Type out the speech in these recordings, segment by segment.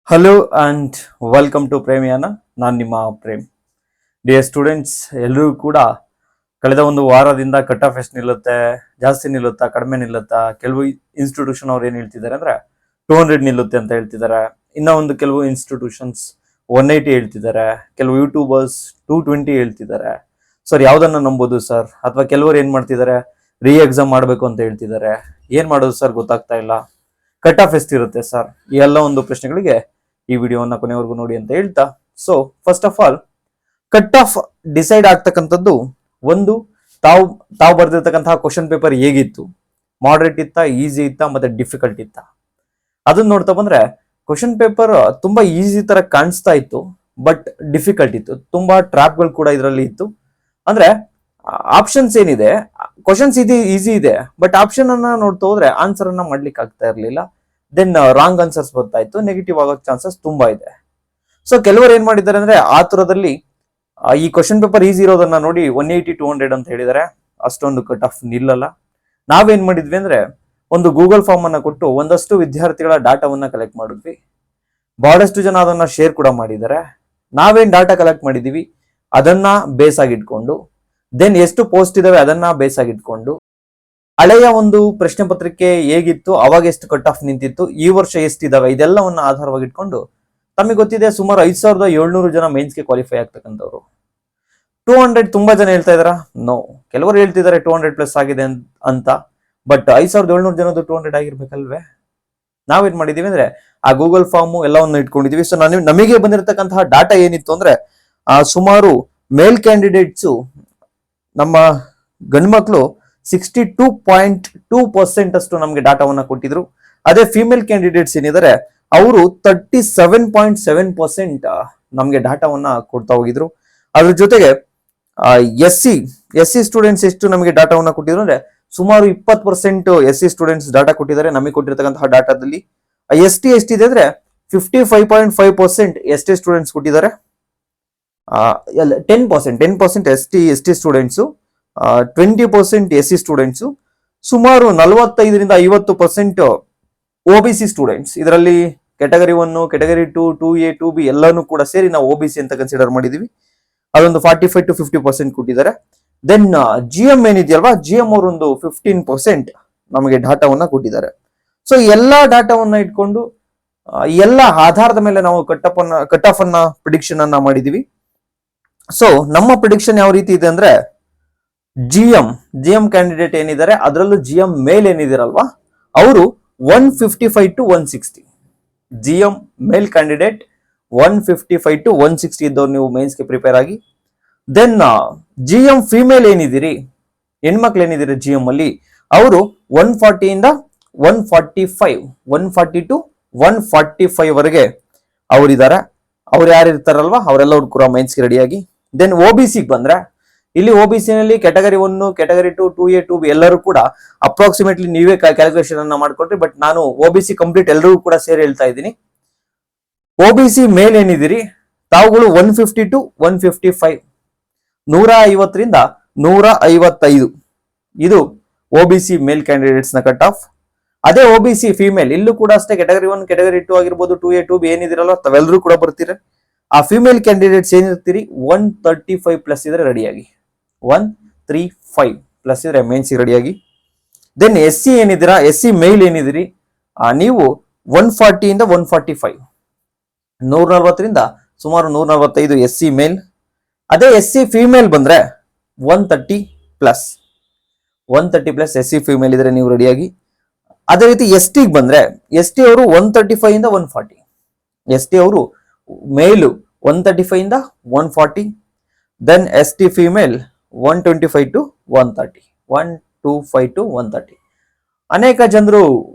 Hello and welcome to Premiyana. ನಾನು ನಿಮ್ಮ Prem. Dear students, ಎಲ್ಲರೂ ಕೂಡ ಕಳೆದ ಒಂದು ವಾರದಿಂದ ಕಟ್ ಆಫ್ ಎಷ್ಟು ನಿಲ್ಲುತ್ತೆ, ಜಾಸ್ತಿ ನಿಲ್ಲುತ್ತಾ, ಕಡಿಮೆ ನಿಲ್ಲುತ್ತಾ, ಕೆಲವು ಇನ್ಸ್ಟಿಟ್ಯೂಷನ್ ಅವ್ರು ಏನು ಹೇಳ್ತಿದ್ದಾರೆ ಅಂದ್ರೆ 200 ನಿಲ್ಲುತ್ತೆ ಅಂತ ಹೇಳ್ತಿದ್ದಾರೆ. ಇನ್ನ ಒಂದು ಕೆಲವು ಇನ್ಸ್ಟಿಟ್ಯೂಷನ್ಸ್ 180 ಹೇಳ್ತಿದ್ದಾರೆ, ಕೆಲವು ಯೂಟ್ಯೂಬರ್ಸ್ 220 ಹೇಳ್ತಿದ್ದಾರೆ. ಸರ್, ಯಾವ್ದನ್ನ ನಂಬೋದು ಸರ್? ಅಥವಾ ಕೆಲವರು ಏನ್ ಮಾಡ್ತಿದ್ದಾರೆ, ರೀ ಎಕ್ಸಾಮ್ ಮಾಡ್ಬೇಕು ಅಂತ ಹೇಳ್ತಿದ್ದಾರೆ. ಏನ್ ಮಾಡೋದು ಸರ್ ಗೊತ್ತಾಗ್ತಾ ಇಲ್ಲ. ಕಟ್ ಆಫ್ ಎಷ್ಟಿರುತ್ತೆ ಸರ್? ಈ ಎಲ್ಲ ಒಂದು ಪ್ರಶ್ನೆಗಳಿಗೆ ಈ ವಿಡಿಯೋವನ್ನ ಕೊನೆವರೆಗೂ ನೋಡಿ ಅಂತ ಹೇಳ್ತಾ, so first of all cut off decide ಆಗ್ತಕ್ಕಂಥದ್ದು ಒಂದು, ತಾವು ತಾವು ಬರ್ದಿರ್ತಕ್ಕಂತಹ ಕ್ವಶನ್ ಪೇಪರ್ ಹೇಗಿತ್ತು, ಮಾಡರೇಟ್ ಇತ್ತಾ, ಈಸಿ ಇತ್ತಾ, ಮತ್ತೆ ಡಿಫಿಕಲ್ಟ್ ಇತ್ತಾ, ಅದನ್ನ ನೋಡ್ತಾ ಬಂದ್ರೆ ಕ್ವಶನ್ ಪೇಪರ್ ತುಂಬಾ ಈಸಿ ತರ ಕಾಣಿಸ್ತಾ ಇತ್ತು, ಬಟ್ ಡಿಫಿಕಲ್ಟ್ ಇತ್ತು. ತುಂಬಾ ಟ್ರಾಪ್ಗಳು ಕೂಡ ಇದರಲ್ಲಿ ಇತ್ತು. ಅಂದ್ರೆ ಆಪ್ಷನ್ಸ್ ಏನಿದೆ, ಕ್ವಶನ್ಸ್ ಇದು ಈಸಿ ಇದೆ, ಬಟ್ ಆಪ್ಷನ್ ಅನ್ನ ನೋಡ್ತಾ ಹೋದ್ರೆ ಆನ್ಸರ್ ಅನ್ನ ಮಾಡ್ಲಿಕ್ಕೆ ಆಗ್ತಾ ಇರ್ಲಿಲ್ಲ. ದೆನ್ ರಾಂಗ್ ಆನ್ಸರ್ಸ್ ಬರ್ತಾ ಇತ್ತು, ನೆಗೆಟಿವ್ ಆಗೋ ಚಾನ್ಸಸ್ ತುಂಬಾ ಇದೆ. ಸೊ ಕೆಲವರು ಏನ್ ಮಾಡಿದ್ದಾರೆ ಅಂದ್ರೆ ಆತುರದಲ್ಲಿ ಈ ಕ್ವಶನ್ ಪೇಪರ್ ಈಸಿ ಇರೋದನ್ನ ನೋಡಿ 180 200 ಅಂತ ಹೇಳಿದ್ದಾರೆ. ಅಷ್ಟೊಂದು ಕಟ್ ಆಫ್ ನಿಲ್ಲಲ್ಲ. ನಾವೇನ್ ಮಾಡಿದ್ವಿ ಅಂದ್ರೆ ಒಂದು ಗೂಗಲ್ ಫಾರ್ಮ್ ಅನ್ನ ಕೊಟ್ಟು ಒಂದಷ್ಟು ವಿದ್ಯಾರ್ಥಿಗಳ ಡಾಟಾವನ್ನ ಕಲೆಕ್ಟ್ ಮಾಡಿದ್ವಿ. ಬಹಳಷ್ಟು ಜನ ಅದನ್ನ ಶೇರ್ ಕೂಡ ಮಾಡಿದ್ದಾರೆ. ನಾವೇನ್ ಡಾಟಾ ಕಲೆಕ್ಟ್ ಮಾಡಿದೀವಿ ಅದನ್ನ ಬೇಸ್ ಆಗಿಟ್ಕೊಂಡು, ದೆನ್ ಎಷ್ಟು ಪೋಸ್ಟ್ ಇದಾವೆ ಅದನ್ನ ಬೇಸ್ ಆಗಿಟ್ಕೊಂಡು, ಹಳೆಯ ಒಂದು ಪ್ರಶ್ನೆ ಪತ್ರಿಕೆ ಹೇಗಿತ್ತು, ಅವಾಗ ಎಷ್ಟು ಕಟ್ ಆಫ್ ನಿಂತಿತ್ತು, ಈ ವರ್ಷ ಎಷ್ಟಿದಾವೆ, ಇದೆಲ್ಲವನ್ನ ಆಧಾರವಾಗಿಟ್ಕೊಂಡು ತಮಗೆ ಗೊತ್ತಿದೆ ಸುಮಾರು 5700 ಜನ ಮೇನ್ಸ್ಗೆ ಕ್ವಾಲಿಫೈ ಆಗ್ತಕ್ಕಂಥವ್ರು. 200 ತುಂಬಾ ಜನ ಹೇಳ್ತಾ ಇದಾರ? ನೋ, ಕೆಲವರು ಹೇಳ್ತಿದ್ದಾರೆ 200 ಪ್ಲಸ್ ಆಗಿದೆ ಅಂತ. ಬಟ್ 5700 ಜನದ್ದು 200 ಆಗಿರ್ಬೇಕಲ್ವೇ? ನಾವೇನ್ ಮಾಡಿದೀವಿ ಅಂದ್ರೆ ಆ ಗೂಗಲ್ ಫಾರ್ಮ್ ಎಲ್ಲವನ್ನು ಇಟ್ಕೊಂಡಿದೀವಿ. ಸೊ ನಮಗೆ ಬಂದಿರತಕ್ಕಂತಹ ಡಾಟಾ ಏನಿತ್ತು ಅಂದ್ರೆ ಸುಮಾರು ಮೇಲ್ ಕ್ಯಾಂಡಿಡೇಟ್ಸು, ನಮ್ಮ ಗಂಡ್ಮಕ್ಳು 62.2% ಅಷ್ಟು ನಮಗೆ ಡಾಟಾವನ್ನ ಕೊಟ್ಟಿದ್ರು. ಅದೇ ಫಿಮೇಲ್ ಕ್ಯಾಂಡಿಡೇಟ್ಸ್ ಏನಿದ್ದಾರೆ ಅವರು 37.7% ನಮಗೆ ಡಾಟಾವನ್ನ ಕೊಡ್ತಾ ಹೋಗಿದ್ರು. ಅದ್ರ ಜೊತೆಗೆ ಎಸ್ ಸಿ ಸ್ಟೂಡೆಂಟ್ಸ್ ಎಷ್ಟು ನಮಗೆ ಡಾಟಾವನ್ನ ಕೊಟ್ಟಿದ್ರು ಅಂದ್ರೆ ಸುಮಾರು 20% SC ಸ್ಟೂಡೆಂಟ್ಸ್ ಡಾಟಾ ಕೊಟ್ಟಿದ್ದಾರೆ ನಮಗೆ ಕೊಟ್ಟಿರ್ತಕ್ಕಂತಹ ಡಾಟಾದಲ್ಲಿ. ST ಎಷ್ಟಿದೆ ಅಂದ್ರೆ 55.5% ST ಸ್ಟೂಡೆಂಟ್ಸ್ ಕೊಟ್ಟಿದ್ದಾರೆ. 10% ST ಸ್ಟೂಡೆಂಟ್ಸ್, 20% SC ಸ್ಟೂಡೆಂಟ್ಸ್, ಸುಮಾರು 45ರಿಂದ 50% OBC ಸ್ಟೂಡೆಂಟ್ಸ್. ಇದರಲ್ಲಿ ಕ್ಯಾಟಗರಿ 1, ಕ್ಯಾಟಗರಿ 2, 2A, 2B ಎಲ್ಲಾನು ಕೂಡ ಸೇರಿ ನಾವು OBC ಅಂತ ಕನ್ಸಿಡರ್ ಮಾಡಿದೀವಿ. ಅದೊಂದು 45 to 50% ಕೊಟ್ಟಿದ್ದಾರೆ. ದೆನ್ GM ಏನಿದೆಯಲ್ವಾ, GM ಅವರೊಂದು 15% ನಮಗೆ ಡಾಟಾವನ್ನ ಕೊಟ್ಟಿದ್ದಾರೆ. ಸೊ ಎಲ್ಲಾ ಡಾಟಾವನ್ನ ಇಟ್ಕೊಂಡು ಎಲ್ಲ ಆಧಾರದ ಮೇಲೆ ನಾವು ಕಟ್ ಆಫ್ ಅನ್ನ ಪ್ರಿಡಿಕ್ಷನ್ ಅನ್ನ ಮಾಡಿದೀವಿ. ಸೊ ನಮ್ಮ ಪ್ರಿಡಿಕ್ಷನ್ ಯಾವ ರೀತಿ ಇದೆ ಅಂದ್ರೆ, GM ಕ್ಯಾಂಡಿಡೇಟ್ ಏನಿದ್ದಾರೆ ಅದರಲ್ಲೂ GM ಮೇಲ್ ಏನಿದಿರಲ್ವಾ ಅವರು 155 to 160. GM male candidate 155 to 160 ಇದ್ದವ್ರು ನೀವು ಮೇನ್ಸ್ಗೆ ಪ್ರಿಪೇರ್ ಆಗಿ. ದೆನ್ GM ಫಿಮೇಲ್ ಏನಿದ್ದೀರಿ, ಹೆಣ್ಮಕ್ಳು ಏನಿದ್ದೀರಿ GM ಅಲ್ಲಿ, ಅವರು 140 ಇಂದ 145, 140 to 145 ವರೆಗೆ ಅವರಿದ್ದಾರೆ. ಅವ್ರು ಯಾರು ಇರ್ತಾರಲ್ವಾ ಅವರೆಲ್ಲರೂ ಕೂಡ ಮೈನ್ಸ್ಗೆ ರೆಡಿಯಾಗಿ. ದೆನ್ OBC ಬಂದ್ರೆ, ಇಲ್ಲಿ OBC ನಲ್ಲಿ ಕ್ಯಾಟಗರಿ 1, ಕ್ಯಾಟಗರಿ 2, 2A, 2B ಎಲ್ಲರೂ ಕೂಡ ಅಪ್ರಾಕ್ಸಿಮೇಟ್ಲಿ ನೀವೇ ಕ್ಯಾಲ್ಕುಲೇಷನ್ ಅನ್ನ ಮಾಡ್ಕೊಟ್ರಿ. ಬಟ್ ನಾನು OBC ಕಂಪ್ಲೀಟ್ ಎಲ್ಲರೂ ಕೂಡ ಸೇರಿ ಹೇಳ್ತಾ ಇದ್ದೀನಿ. OBC ಮೇಲ್ ಏನಿದ್ದೀರಿ ತಾವುಗಳು 150 to 155, 150ರಿಂದ 155 ಇದು OBC ಮೇಲ್ ಕ್ಯಾಂಡಿಡೇಟ್ಸ್ ನ ಕಟ್ ಆಫ್. ಅದೇ OBC ಫಿಮೇಲ್, ಇಲ್ಲೂ ಕೂಡ ಅಷ್ಟೇ ಕ್ಯಾಟಗರಿ 1, ಕ್ಯಾಟಗರಿ 2 ಆಗಿರ್ಬೋದು, 2A, 2B ಏನಿದಿರಲ್ಲ ತಾವೆಲ್ಲರೂ ಕೂಡ ಬರ್ತೀರ. ಆ ಫಿಮೇಲ್ ಕ್ಯಾಂಡಿಡೇಟ್ಸ್ ಏನಿರ್ತೀರಿ 135 ಪ್ಲಸ್ ಇದ್ರೆ ರೆಡಿಯಾಗಿ, 135 ಪ್ಲಸ್ ಇದ್ರೆ ಮೇನ್ಸ್ ರೆಡಿಯಾಗಿ. ದೆನ್ SC ಏನಿದ್ದೀರಾ, SC ಮೇಲ್ ಏನಿದಿರಿ ನೀವು 140 ಇಂದ 145, 140ರಿಂದ ಸುಮಾರು 145 SC ಮೇಲ್. ಅದೇ SC ಫಿಮೇಲ್ ಬಂದ್ರೆ 130 ಪ್ಲಸ್ SC ಫಿಮೇಲ್ ಇದ್ರೆ ನೀವು ರೆಡಿಯಾಗಿ. ಅದೇ ರೀತಿ ST ಬಂದ್ರೆ ST ಅವರು 135 ಇಂದ 140, ST ಅವರು ಮೇಲು 135 ಇಂದ 140. Then ST female 125 to 130, 125 to 130. ಅನೇಕ ಜನರು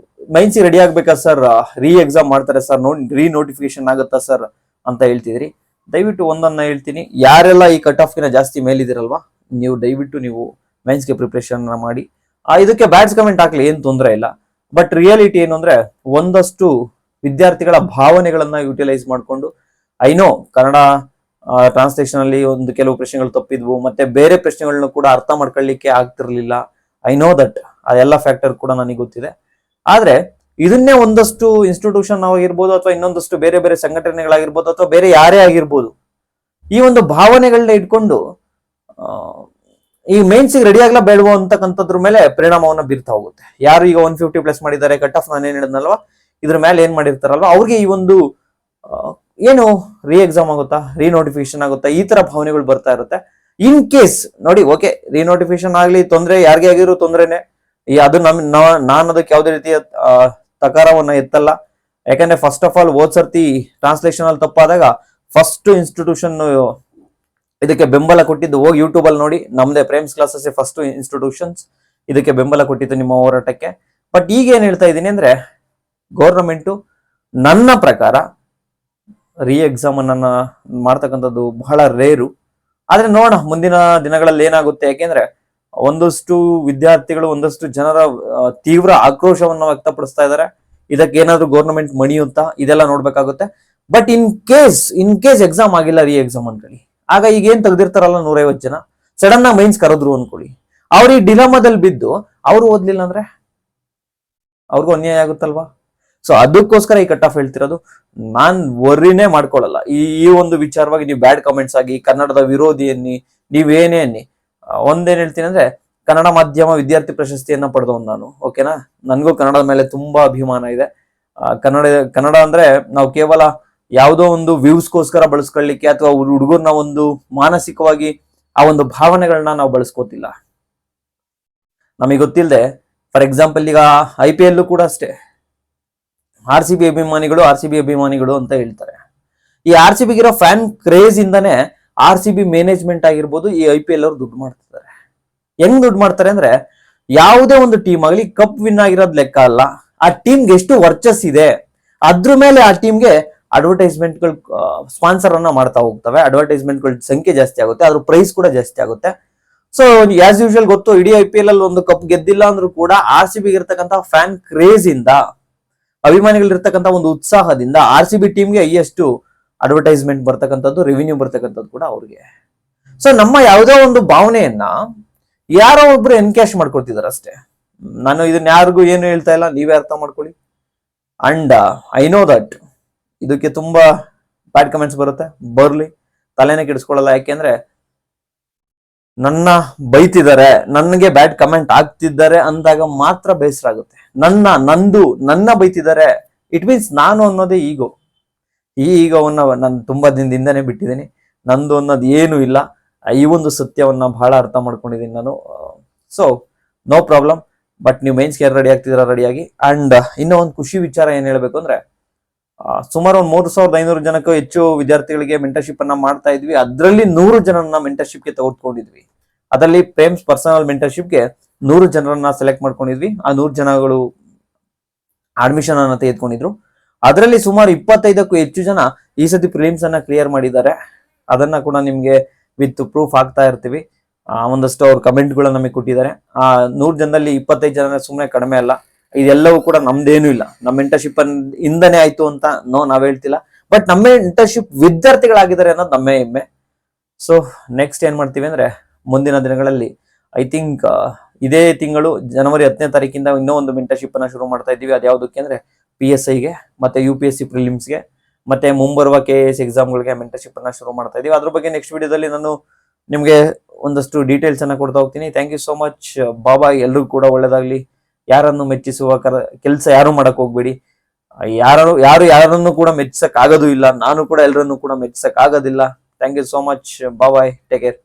ಮೈನ್ಸಿ ರೆಡಿ ಆಗ್ಬೇಕಾ ಸರ್, ರೀ ಎಕ್ಸಾಮ್ ಮಾಡ್ತಾರೆ ಸರ್, ರೀ ನೋಟಿಫಿಕೇಶನ್ ಆಗುತ್ತಾ ಸರ್ ಅಂತ ಹೇಳ್ತಿದ್ರಿ. ದಯವಿಟ್ಟು ಒಂದನ್ನ ಹೇಳ್ತೀನಿ, ಯಾರೆಲ್ಲ ಈ ಕಟ್ ಆಫ್ ಗಿನ ಜಾಸ್ತಿ ಮೇಲಿದಿರಲ್ವಾ ನೀವು ದಯವಿಟ್ಟು ನೀವು ಮೈನ್ಸ್ಗೆ ಪ್ರಿಪರೇಷನ್ ಮಾಡಿ. ಇದಕ್ಕೆ ಬ್ಯಾಡ್ಸ್ ಕಮೆಂಟ್ ಹಾಕ್ಲಿ, ಏನ್ ತೊಂದರೆ ಇಲ್ಲ. ಬಟ್ ರಿಯಾಲಿಟಿ ಏನು ಅಂದ್ರೆ ಒಂದಷ್ಟು ವಿದ್ಯಾರ್ಥಿಗಳ ಭಾವನೆಗಳನ್ನ ಯುಟಿಲೈಸ್ ಮಾಡ್ಕೊಂಡು, ಐನೋ ಕನ್ನಡ ಟ್ರಾನ್ಸ್ಲೇಷನ್ ಅಲ್ಲಿ ಒಂದು ಕೆಲವು ಪ್ರಶ್ನೆಗಳು ತಪ್ಪಿದ್ವು, ಮತ್ತೆ ಬೇರೆ ಪ್ರಶ್ನೆಗಳನ್ನ ಕೂಡ ಅರ್ಥ ಮಾಡ್ಕೊಳ್ಳಿಕ್ಕೆ ಆಗ್ತಿರ್ಲಿಲ್ಲ. ಐ ನೋ ದಟ್, ಅದೆಲ್ಲ ಫ್ಯಾಕ್ಟರ್ ಕೂಡ ನನಗೆ ಗೊತ್ತಿದೆ. ಆದ್ರೆ ಇದನ್ನೇ ಒಂದಷ್ಟು ಇನ್ಸ್ಟಿಟ್ಯೂಷನ್ ಆಗಿರ್ಬೋದು ಅಥವಾ ಇನ್ನೊಂದಷ್ಟು ಬೇರೆ ಬೇರೆ ಸಂಘಟನೆಗಳಾಗಿರ್ಬೋದು ಅಥವಾ ಬೇರೆ ಯಾರೇ ಆಗಿರ್ಬೋದು, ಈ ಒಂದು ಭಾವನೆಗಳನ್ನ ಇಟ್ಕೊಂಡು ಈ ಮೇನ್ಸಿಗೆ ರೆಡಿ ಆಗ್ಲಾ ಬೇಡವೋ ಅಂತಕ್ಕಂಥದ್ರ ಮೇಲೆ ಪರಿಣಾಮವನ್ನ ಬೀರ್ತಾ ಹೋಗುತ್ತೆ. ಯಾರು ಈಗ 150+ ಮಾಡಿದ್ದಾರೆ, ಕಟ್ ಆಫ್ ನಾನು ಏನ್ ಹೇಳಿದ್ನಲ್ವಾ, ಇದ್ರ ಮೇಲೆ ಏನ್ ಮಾಡಿರ್ತಾರಲ್ವಾ ಅವ್ರಿಗೆ ಈ ಒಂದು ಏನು ರೀ ಎಕ್ಸಾಮ್ ಆಗುತ್ತಾ, ರೀನೋಟಿಫಿಕೇಶನ್ ಆಗುತ್ತಾ, ಈ ತರ ಭಾವನೆಗಳು ಬರ್ತಾ ಇರುತ್ತೆ. ಇನ್ ಕೇಸ್ ನೋಡಿ, ಓಕೆ ರೀನೋಟಿಫಿಕೇಶನ್ ಆಗ್ಲಿ ತೊಂದ್ರೆ, ಯಾರಿಗೆ ಆಗಿರೋ ತೊಂದ್ರೆನೆ, ಅದು ನಾನು ಅದಕ್ಕೆ ಯಾವುದೇ ರೀತಿಯ ತಕಾರವನ್ನ ಎತ್ತಲ್ಲ. ಯಾಕಂದ್ರೆ ಫಸ್ಟ್ ಆಫ್ ಆಲ್ ಹೋದ್ ಸರ್ತಿ ಟ್ರಾನ್ಸ್ಲೇಷನ್ ಅಲ್ಲಿ ತಪ್ಪಾದಾಗ ಫಸ್ಟ್ ಇನ್ಸ್ಟಿಟ್ಯೂಷನ್ ಇದಕ್ಕೆ ಬೆಂಬಲ ಕೊಟ್ಟಿದ್ದು, ಹೋಗಿ ಯೂಟ್ಯೂಬ್ ಅಲ್ಲಿ ನೋಡಿ, ನಮ್ದೇ ಪ್ರೇಮ್ಸ್ ಕ್ಲಾಸಸ್ ಫಸ್ಟ್ ಇನ್ಸ್ಟಿಟ್ಯೂಷನ್ಸ್ ಇದಕ್ಕೆ ಬೆಂಬಲ ಕೊಟ್ಟಿತ್ತು ನಿಮ್ಮ ಹೋರಾಟಕ್ಕೆ. ಬಟ್ ಈಗ ಏನ್ ಹೇಳ್ತಾ ಇದ್ದೀನಿ ಅಂದ್ರೆ, ಗೌರ್ಮೆಂಟು ನನ್ನ ಪ್ರಕಾರ ರೀ ಎಕ್ಸಾಮ್ ಅನ್ನ ಮಾಡ್ತಕ್ಕಂಥದ್ದು ಬಹಳ ರೇರು. ಆದ್ರೆ ನೋಡೋಣ ಮುಂದಿನ ದಿನಗಳಲ್ಲಿ ಏನಾಗುತ್ತೆ. ಯಾಕೆಂದ್ರೆ ಒಂದಷ್ಟು ವಿದ್ಯಾರ್ಥಿಗಳು, ಒಂದಷ್ಟು ಜನರ ತೀವ್ರ ಆಕ್ರೋಶವನ್ನ ವ್ಯಕ್ತಪಡಿಸ್ತಾ ಇದ್ದಾರೆ. ಇದಕ್ಕೆ ಏನಾದ್ರು ಗೌರ್ಮೆಂಟ್ ಮಣಿಯುತ್ತಾ, ಇದೆಲ್ಲ ನೋಡ್ಬೇಕಾಗುತ್ತೆ. ಬಟ್ ಇನ್ ಕೇಸ್ ಎಕ್ಸಾಮ್ ಆಗಿಲ್ಲ, ರೀ ಎಕ್ಸಾಮ್ ಅನ್ಕೊಳ್ಳಿ, ಆಗ ಈಗ ಏನ್ ತೆಗ್ದಿರ್ತಾರಲ್ಲ 150 ಜನ ಸಡನ್ ಆಗಿ ಮೈನ್ಸ್ ಕರೆದ್ರು ಅನ್ಕೊಳ್ಳಿ, ಅವ್ರ ಈ ಡಿಲಮದಲ್ಲಿ ಬಿದ್ದು ಅವ್ರು ಓದ್ಲಿಲ್ಲ ಅಂದ್ರೆ ಅವ್ರಿಗೂ ಅನ್ಯಾಯ ಆಗುತ್ತಲ್ವಾ. ಸೊ ಅದಕ್ಕೋಸ್ಕರ ಈ ಕಟ್ ಆಫ್ ಹೇಳ್ತಿರೋದು. ನಾನ್ ವರ್ರಿನೇ ಮಾಡ್ಕೊಳ್ಳಲ್ಲ ಈ ಒಂದು ವಿಚಾರವಾಗಿ. ನೀವು ಬ್ಯಾಡ್ ಕಾಮೆಂಟ್ಸ್ ಆಗಿ ಕನ್ನಡದ ವಿರೋಧಿ ಅನ್ನಿ, ನೀವೇನೇ ಅನ್ನಿ, ಒಂದೇನ್ ಹೇಳ್ತೀನಿ ಅಂದ್ರೆ, ಕನ್ನಡ ಮಾಧ್ಯಮ ವಿದ್ಯಾರ್ಥಿ ಪ್ರಶಸ್ತಿಯನ್ನ ಪಡೆದವನು ನಾನು, ಓಕೆನಾ. ನನ್ಗೂ ಕನ್ನಡದ ಮೇಲೆ ತುಂಬಾ ಅಭಿಮಾನ ಇದೆ. ಕನ್ನಡ ಅಂದ್ರೆ ನಾವು ಕೇವಲ ಯಾವುದೋ ಒಂದು ವ್ಯೂಸ್ಗೋಸ್ಕರ ಬಳಸ್ಕೊಳ್ಳಿಕ್ಕೆ ಅಥವಾ ಹುಡುಗರ್ನ ಒಂದು ಮಾನಸಿಕವಾಗಿ ಆ ಒಂದು ಭಾವನೆಗಳನ್ನ ನಾವು ಬಳಸ್ಕೋತಿಲ್ಲ. ನಮಗೆ ಗೊತ್ತಿಲ್ಲದೆ, ಫಾರ್ ಎಕ್ಸಾಂಪಲ್ ಈಗ IPL ಕೂಡ ಅಷ್ಟೇ, RCB ಅಭಿಮಾನಿಗಳು ಅಂತ ಹೇಳ್ತಾರೆ. ಈ RCB ಇರೋ ಫ್ಯಾನ್ ಕ್ರೇಜ್ ಇಂದಾನೆ RCB ಮ್ಯಾನೇಜ್ಮೆಂಟ್ ಆಗಿರ್ಬೋದು, ಈ IPL ಅವ್ರು ದುಡ್ಡು ಮಾಡ್ತಿದ್ದಾರೆ. ಹೆಂಗ್ ದುಡ್ಡು ಮಾಡ್ತಾರೆ ಅಂದ್ರೆ, ಯಾವುದೇ ಒಂದು ಟೀಮ್ ಆಗಲಿ ಕಪ್ ವಿನ್ ಆಗಿರೋದ್ ಲೆಕ್ಕ ಅಲ್ಲ, ಆ ಟೀಮ್ಗೆ ಎಷ್ಟು ವರ್ಚಸ್ ಇದೆ ಅದ್ರ ಮೇಲೆ ಆ ಟೀಮ್ಗೆ ಅಡ್ವರ್ಟೈಸ್ಮೆಂಟ್ಗಳು ಸ್ಪಾನ್ಸರ್ ಅನ್ನ ಮಾಡ್ತಾ ಹೋಗ್ತವೆ. ಅಡ್ವರ್ಟೈಸ್ಮೆಂಟ್ಗಳ ಸಂಖ್ಯೆ ಜಾಸ್ತಿ ಆಗುತ್ತೆ, ಅದ್ರ ಪ್ರೈಸ್ ಕೂಡ ಜಾಸ್ತಿ ಆಗುತ್ತೆ. ಸೊ ಆಸ್ ಯೂಶುವಲ್ ಗೊತ್ತು, ಇಡೀ IPL ಅಲ್ಲಿ ಒಂದು ಕಪ್ ಗೆದ್ದಿಲ್ಲ ಅಂದ್ರೂ ಕೂಡ RCB ಇರ್ತಕ್ಕಂಥ ಫ್ಯಾನ್ ಕ್ರೇಜ್ ಇಂದ, ಅಭಿಮಾನಿಗಳಿರ್ತಕ್ಕಂಥ ಒಂದು ಉತ್ಸಾಹದಿಂದ RCB ಟೀಮ್ಗೆ ಹೈಯೆಸ್ಟ್ ಅಡ್ವರ್ಟೈಸ್ಮೆಂಟ್ ಬರ್ತಕ್ಕಂಥದ್ದು, ರೆವಿನ್ಯೂ ಬರ್ತಕ್ಕಂಥದ್ದು ಕೂಡ ಅವ್ರಿಗೆ. ಸೊ ನಮ್ಮ ಯಾವುದೋ ಒಂದು ಭಾವನೆಯನ್ನ ಯಾರೋ ಒಬ್ರು ಎನ್ಕ್ಯಾಶ್ ಮಾಡ್ಕೊಳ್ತಿದಾರೆ ಅಷ್ಟೇ. ನಾನು ಇದನ್ನ ಯಾರಿಗೂ ಏನು ಹೇಳ್ತಾ ಇಲ್ಲ, ನೀವೇ ಅರ್ಥ ಮಾಡ್ಕೊಳ್ಳಿ. ಅಂಡ್ ಐ ನೋ ದಟ್ ಇದಕ್ಕೆ ತುಂಬಾ ಬ್ಯಾಡ್ ಕಮೆಂಟ್ಸ್ ಬರುತ್ತೆ, ಬರ್ಲಿ, ತಲೆನೇ ಕೆಡಿಸ್ಕೊಳ್ಳಲ್ಲ. ಯಾಕೆಂದ್ರೆ ನನ್ನ ಬೈತಿದ್ದಾರೆ, ನನಗೆ ಬ್ಯಾಡ್ ಕಮೆಂಟ್ ಆಗ್ತಿದ್ದಾರೆ ಅಂದಾಗ ಮಾತ್ರ ಬೇಸರ ಆಗುತ್ತೆ. ನನ್ನ ಬೈತಿದ್ದಾರೆ, ಇಟ್ ಮೀನ್ಸ್ ನಾನು ಅನ್ನೋದೇ ಈಗೋ. ಈ ಈಗೋವನ್ನ ನಾನು ತುಂಬಾ ದಿನದಿಂದನೇ ಬಿಟ್ಟಿದ್ದೀನಿ. ನಂದು ಅನ್ನೋದು ಏನು ಇಲ್ಲ. ಈ ಒಂದು ಸತ್ಯವನ್ನ ಬಹಳ ಅರ್ಥ ಮಾಡ್ಕೊಂಡಿದ್ದೀನಿ ನಾನು. So no problem. ಬಟ್ ನೀವು ಮೇನ್ಸ್ಗೆ ರೆಡಿ ಆಗ್ತಿದ್ದೀರಾ, ರೆಡಿಯಾಗಿ. ಅಂಡ್ ಇನ್ನೂ ಒಂದು ಖುಷಿ ವಿಚಾರ ಏನ್ ಹೇಳ್ಬೇಕು ಅಂದ್ರೆ, ಸುಮಾರು ಒಂದು 3500 ಜನಕ್ಕೂ ಹೆಚ್ಚು ವಿದ್ಯಾರ್ಥಿಗಳಿಗೆ ಮೆಂಟರ್ಶಿಪ್ ಅನ್ನ ಮಾಡ್ತಾ ಇದ್ವಿ. ಅದರಲ್ಲಿ 100 ಜನರನ್ನ ಮೆಂಟರ್ಶಿಪ್ಗೆ ತೆಗೆದುಕೊಂಡಿದ್ವಿ. ಅದರಲ್ಲಿ ಪ್ರೇಮ್ಸ್ ಪರ್ಸನಲ್ ಮೆಂಟರ್ಶಿಪ್ಗೆ 100 ಜನರನ್ನ ಸೆಲೆಕ್ಟ್ ಮಾಡ್ಕೊಂಡಿದ್ವಿ. ಆ 100 ಜನಗಳು ಅಡ್ಮಿಷನ್ ಅನ್ನ ತೆಗೆದುಕೊಂಡಿದ್ರು. ಅದರಲ್ಲಿ ಸುಮಾರು 25ಕ್ಕೂ ಹೆಚ್ಚು ಜನ ಈ ಸತಿ ಪ್ರಿಲಿಮ್ಸ್ ಅನ್ನ ಕ್ಲಿಯರ್ ಮಾಡಿದ್ದಾರೆ. ಅದನ್ನ ಕೂಡ ನಿಮ್ಗೆ ವಿತ್ ಪ್ರೂಫ್ ಆಗ್ತಾ ಇರ್ತೀವಿ. ಒಂದಷ್ಟು ಅವ್ರ ಕಮೆಂಟ್ಗಳನ್ನ ನಮಗೆ ಕೊಟ್ಟಿದ್ದಾರೆ. ಆ 100 ಜನದಲ್ಲಿ 25 ಜನ ಸುಮ್ಮನೆ ಕಡಿಮೆ ಅಲ್ಲ. ಇದೆಲ್ಲವೂ ಕೂಡ ನಮ್ದೇನು ಇಲ್ಲ, ನಮ್ಮ ಮೆಂಟರ್ಶಿಪ್ ಇಂದನೇ ಆಯ್ತು ಅಂತ ನಾವ್ ಹೇಳ್ತಿಲ್ಲ. ಬಟ್ ನಮ್ಮ ಮೆಂಟರ್ಶಿಪ್ ವಿದ್ಯಾರ್ಥಿಗಳಾಗಿದ್ದಾರೆ ಅನ್ನೋದು ನಮ್ಮೇ ಹೆಮ್ಮೆ. ಸೊ ನೆಕ್ಸ್ಟ್ ಏನ್ ಮಾಡ್ತೀವಿ ಅಂದ್ರೆ, ಮುಂದಿನ ದಿನಗಳಲ್ಲಿ ಐ ಥಿಂಕ್ ಇದೇ ತಿಂಗಳು ಜನವರಿ 10ನೇ ತಾರೀಕಿಂದ ಇನ್ನೂ ಒಂದು ಮೆಂಟರ್ಶಿಪ್ ಅನ್ನ ಶುರು ಮಾಡ್ತಾ ಇದ್ದೀವಿ. ಅದು ಯಾವುದಕ್ಕೆ ಅಂದ್ರೆ PSIಗೆ ಮತ್ತೆ UPSC ಪ್ರಿಲಿಮ್ಸ್ಗೆ ಮತ್ತೆ ಮುಂಬರುವ KAS ಎಕ್ಸಾಮ್ಗಳಿಗೆ ಮೆಂಟರ್ಶಿಪ್ ಅನ್ನ ಶುರು ಮಾಡ್ತಾ ಇದೀವಿ. ಅದ್ರ ಬಗ್ಗೆ ನೆಕ್ಸ್ಟ್ ವಿಡಿಯೋದಲ್ಲಿ ನಾನು ನಿಮ್ಗೆ ಒಂದಷ್ಟು ಡೀಟೇಲ್ಸ್ ಅನ್ನ ಕೊಡ್ತಾ ಹೋಗ್ತೀನಿ. Thank you so much. Bye bye. ಎಲ್ರಿಗೂ ಕೂಡ ಒಳ್ಳೇದಾಗ್ಲಿ. ಯಾರನ್ನು ಮೆಚ್ಚಿಸುವ ಕೆಲಸ ಯಾರು ಮಾಡಕ್ ಹೋಗ್ಬೇಡಿ. ಯಾರನ್ನು ಕೂಡ ಮೆಚ್ಚಿಸಕ್ ಆಗೋದು ಇಲ್ಲ. ನಾನು ಕೂಡ ಎಲ್ಲರನ್ನು ಕೂಡ ಮೆಚ್ಚಿಸಕ್ ಆಗೋದಿಲ್ಲ. Thank you so much. Bye. Take care.